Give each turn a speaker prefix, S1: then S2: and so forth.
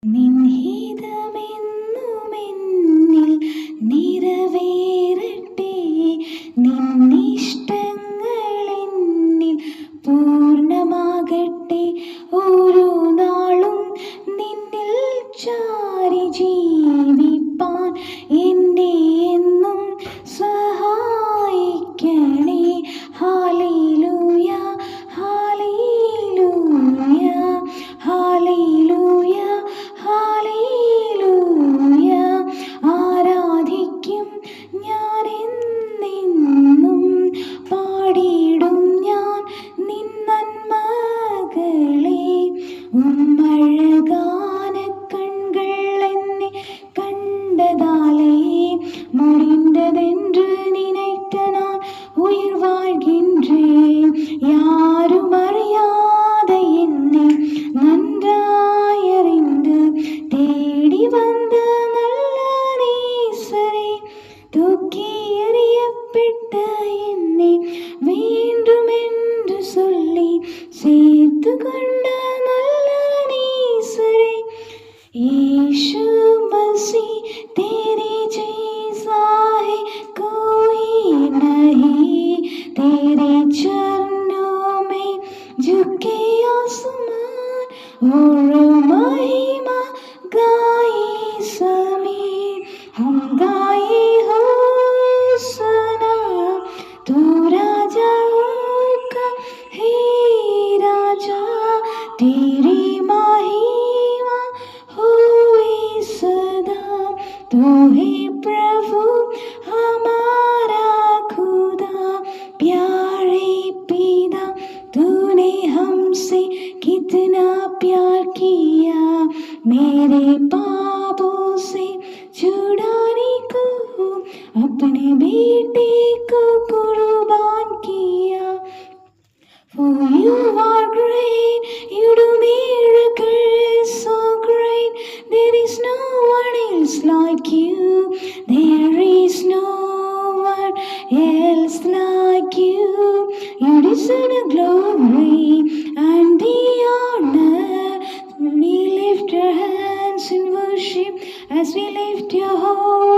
S1: നിൻഹിതമെന്നുമെന്നിൽ നിറവേറട്ടെ, നിന്നിഷ്ടങ്ങളെന്നിൽ പൂർണ്ണമാകട്ടെ. ഓരോ നാളും നിന്നിൽ ചാരി ജീവിപ്പാൻ എന്നെ എന്നും സഹായിക്കണേ. Hallelujah, hallelujah, hallelujah, hallelujah. ആരാധിക്കും ഞാൻ എന്നെന്നും, പാടിയിടും ഞാൻ നിൻ നന്മകളെ. ഉമ്മഴകാന കൺകൾ എന്നെ കണ്ടതാലേ, முடிந்ததென்று நினைத்த நான் உயிர் வாழ்கின்றேன். யாரும் அறியாத என்னை நன்றாய் அறிந்து தேடி வந்த நல்ல நேசரே, தூக்கி எறியப்பட்ட என்னை வேண்டுமென்று சொல்லி சேர்த்து கொண்ட நல்ல நேசரே. यीशु मसीह तेरे जैसा है कोई नहीं, तेरे चरणों में झुके आसमान और महिमा गाए समीर. हम गाए होसना, तू राजाओं का है राजा, तेरी महिमा हुई सदा. तू है प्रभु हमारा खुदा, प्यारे पिता तूने हमसे कितना प्यार किया. मेरे पापों से छुड़ाने को अपने बेटे को कुर्बान किया. For you are great, you do miracles so great. There is no one else like you, there is no one else like you. You deserve the glory and the honor. We lift our hands in worship as we lift your holy